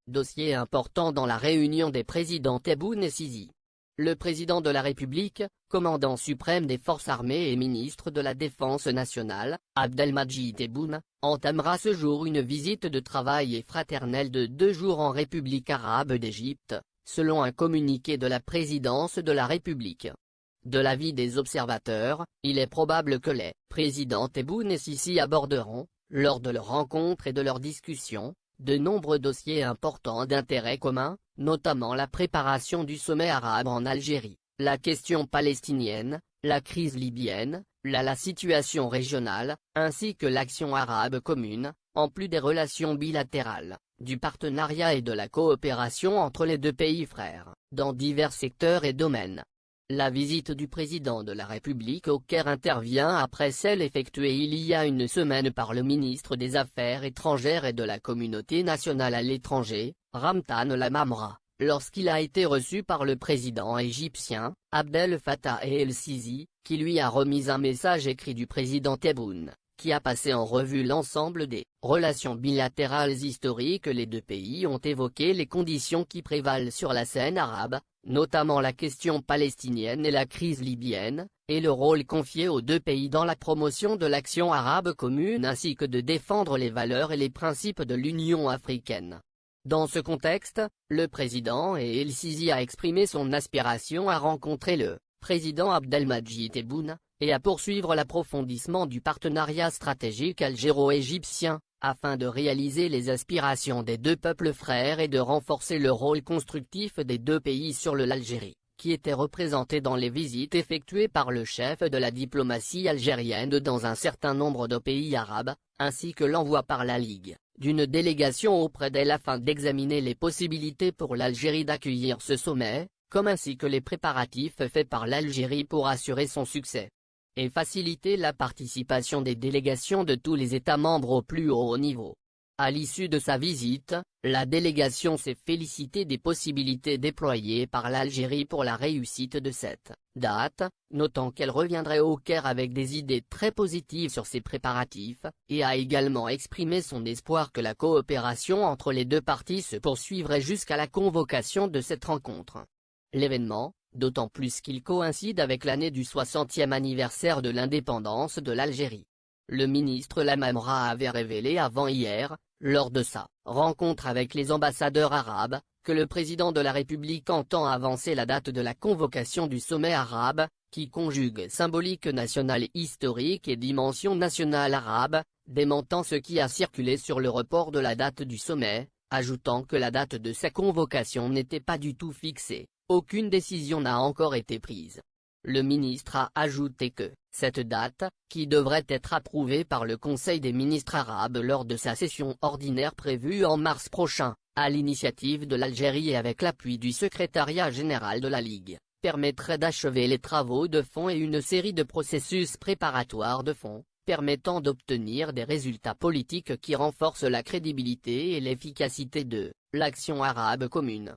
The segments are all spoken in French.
Dossier important dans la réunion des présidents Tebboune et Sisi. Le président de la République, commandant suprême des forces armées et ministre de la Défense nationale, Abdelmadjid Tebboune, entamera ce jour une visite de travail et fraternelle de 2 jours en République arabe d'Égypte, selon un communiqué de la présidence de la République. De l'avis des observateurs, il est probable que les présidents Tebboune et Sisi aborderont, lors de leur rencontre et de leur discussion, de nombreux dossiers importants d'intérêt commun, notamment la préparation du sommet arabe en Algérie, la question palestinienne, la crise libyenne, la situation régionale, ainsi que l'action arabe commune, en plus des relations bilatérales, du partenariat et de la coopération entre les 2 pays frères, dans divers secteurs et domaines. La visite du président de la République au Caire intervient après celle effectuée il y a une semaine par le ministre des Affaires étrangères et de la communauté nationale à l'étranger, Ramtan Lamamra, lorsqu'il a été reçu par le président égyptien, Abdel Fattah el-Sisi, qui lui a remis un message écrit du président Tebboune, qui a passé en revue l'ensemble des relations bilatérales historiques. Les 2 pays ont évoqué les conditions qui prévalent sur la scène arabe, notamment la question palestinienne et la crise libyenne, et le rôle confié aux 2 pays dans la promotion de l'action arabe commune ainsi que de défendre les valeurs et les principes de l'Union africaine. Dans ce contexte, le président el-Sisi a exprimé son aspiration à rencontrer le président Abdelmadjid Tebboune, et à poursuivre l'approfondissement du partenariat stratégique algéro-égyptien, afin de réaliser les aspirations des 2 peuples frères et de renforcer le rôle constructif des 2 pays sur l'Algérie, qui était représenté dans les visites effectuées par le chef de la diplomatie algérienne dans un certain nombre de pays arabes, ainsi que l'envoi par la Ligue d'une délégation auprès d'elle afin d'examiner les possibilités pour l'Algérie d'accueillir ce sommet, comme ainsi que les préparatifs faits par l'Algérie pour assurer son succès et faciliter la participation des délégations de tous les États membres au plus haut niveau. À l'issue de sa visite, la délégation s'est félicitée des possibilités déployées par l'Algérie pour la réussite de cette date, notant qu'elle reviendrait au Caire avec des idées très positives sur ses préparatifs, et a également exprimé son espoir que la coopération entre les 2 parties se poursuivrait jusqu'à la convocation de cette rencontre. L'événement, d'autant plus qu'il coïncide avec l'année du 60e anniversaire de l'indépendance de l'Algérie. Le ministre Lamamra avait révélé avant-hier, lors de sa rencontre avec les ambassadeurs arabes, que le président de la République entend avancer la date de la convocation du sommet arabe, qui conjugue symbolique nationale historique et dimension nationale arabe, démentant ce qui a circulé sur le report de la date du sommet, ajoutant que la date de sa convocation n'était pas du tout fixée. Aucune décision n'a encore été prise. Le ministre a ajouté que cette date, qui devrait être approuvée par le Conseil des ministres arabes lors de sa session ordinaire prévue en mars prochain, à l'initiative de l'Algérie et avec l'appui du secrétariat général de la Ligue, permettrait d'achever les travaux de fond et une série de processus préparatoires de fond, permettant d'obtenir des résultats politiques qui renforcent la crédibilité et l'efficacité de l'action arabe commune.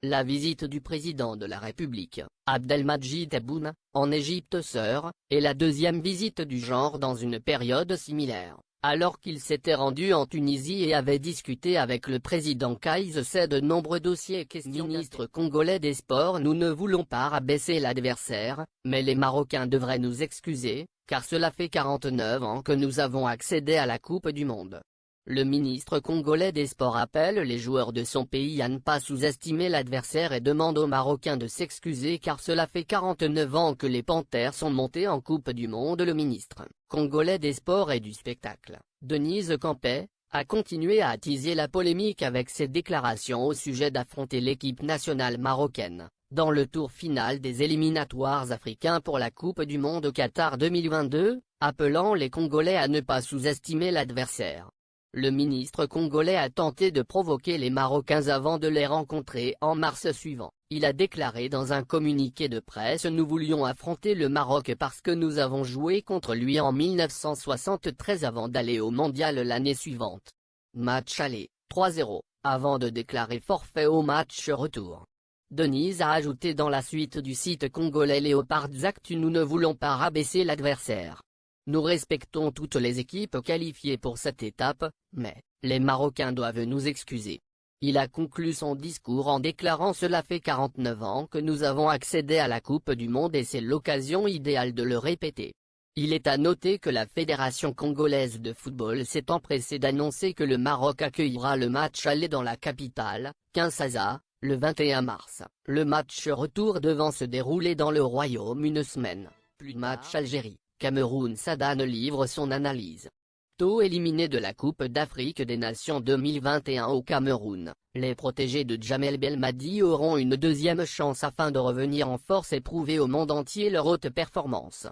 La visite du président de la République, Abdelmadjid Tebboune, en Égypte sœur, est la 2e visite du genre dans une période similaire, alors qu'il s'était rendu en Tunisie et avait discuté avec le président Kais Saied de nombreux dossiers. Ministre congolais des Sports: nous ne voulons pas rabaisser l'adversaire, mais les Marocains devraient nous excuser, car cela fait 49 ans que nous avons accédé à la Coupe du Monde. Le ministre congolais des Sports appelle les joueurs de son pays à ne pas sous-estimer l'adversaire et demande aux Marocains de s'excuser car cela fait 49 ans que les Panthères sont montés en Coupe du Monde. Le ministre congolais des Sports et du Spectacle, Denise Campet, a continué à attiser la polémique avec ses déclarations au sujet d'affronter l'équipe nationale marocaine, dans le tour final des éliminatoires africains pour la Coupe du Monde Qatar 2022, appelant les Congolais à ne pas sous-estimer l'adversaire. Le ministre congolais a tenté de provoquer les Marocains avant de les rencontrer en mars suivant. Il a déclaré dans un communiqué de presse: nous voulions affronter le Maroc parce que nous avons joué contre lui en 1973 avant d'aller au mondial l'année suivante. Match aller, 3-0, avant de déclarer forfait au match retour. Denise a ajouté dans la suite du site congolais Léopards Actu: nous ne voulons pas rabaisser l'adversaire. Nous respectons toutes les équipes qualifiées pour cette étape, mais les Marocains doivent nous excuser. Il a conclu son discours en déclarant « Cela fait 49 ans que nous avons accédé à la Coupe du Monde et c'est l'occasion idéale de le répéter ». Il est à noter que la Fédération congolaise de football s'est empressée d'annoncer que le Maroc accueillera le match aller dans la capitale, Kinshasa, le 21 mars. Le match retour devant se dérouler dans le Royaume une semaine plus tard. Match Algérie, Cameroun. Sadane livre son analyse. Tôt éliminés de la Coupe d'Afrique des Nations 2021 au Cameroun, les protégés de Djamel Belmadi auront une deuxième chance afin de revenir en force et prouver au monde entier leur haute performance.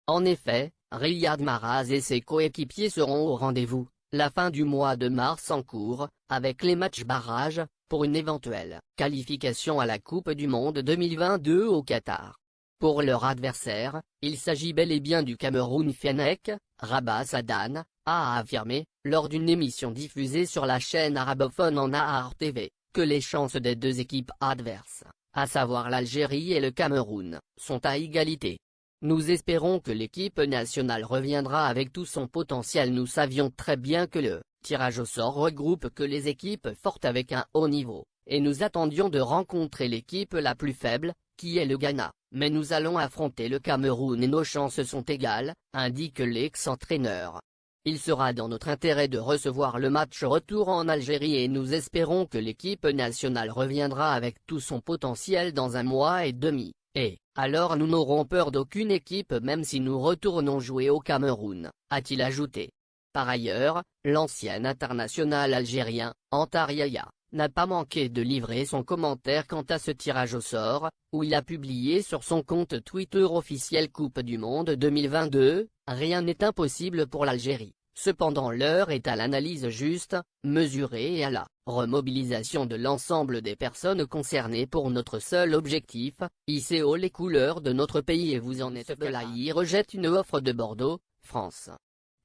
En effet, Riyad Mahrez et ses coéquipiers seront au rendez-vous, la fin du mois de mars en cours, avec les matchs barrages, pour une éventuelle qualification à la Coupe du Monde 2022 au Qatar. Pour leur adversaire, il s'agit bel et bien du Cameroun. Fennec, Rabat Sadane, a affirmé, lors d'une émission diffusée sur la chaîne arabophone en Ahar TV, que les chances des deux équipes adverses, à savoir l'Algérie et le Cameroun, sont à égalité. Nous espérons que l'équipe nationale reviendra avec tout son potentiel. Nous savions très bien que le tirage au sort regroupe que les équipes fortes avec un haut niveau, et nous attendions de rencontrer l'équipe la plus faible, qui est le Ghana, mais nous allons affronter le Cameroun et nos chances sont égales, indique l'ex-entraîneur. Il sera dans notre intérêt de recevoir le match retour en Algérie et nous espérons que l'équipe nationale reviendra avec tout son potentiel dans un mois et demi, et alors nous n'aurons peur d'aucune équipe même si nous retournons jouer au Cameroun, a-t-il ajouté. Par ailleurs, l'ancien international algérien, Antar Yahya, n'a pas manqué de livrer son commentaire quant à ce tirage au sort, où il a publié sur son compte Twitter officiel Coupe du Monde 2022, « Rien n'est impossible pour l'Algérie, cependant l'heure est à l'analyse juste, mesurée et à la remobilisation de l'ensemble des personnes concernées pour notre seul objectif, hisser haut les couleurs de notre pays et vous en êtes Belaïli rejette une offre de Bordeaux, France.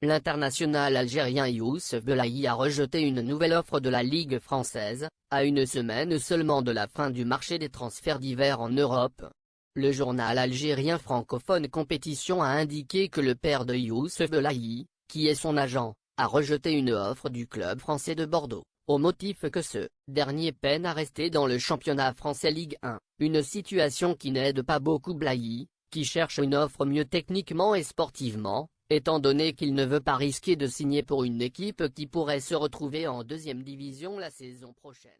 L'international algérien Youssef Belaïli a rejeté une nouvelle offre de la Ligue française, à une semaine seulement de la fin du marché des transferts d'hiver en Europe. Le journal algérien francophone Compétition a indiqué que le père de Youssef Belaïli, qui est son agent, a rejeté une offre du club français de Bordeaux, au motif que ce dernier peine à rester dans le championnat français Ligue 1, une situation qui n'aide pas beaucoup Belaïli, qui cherche une offre mieux techniquement et sportivement, étant donné qu'il ne veut pas risquer de signer pour une équipe qui pourrait se retrouver en deuxième division la saison prochaine.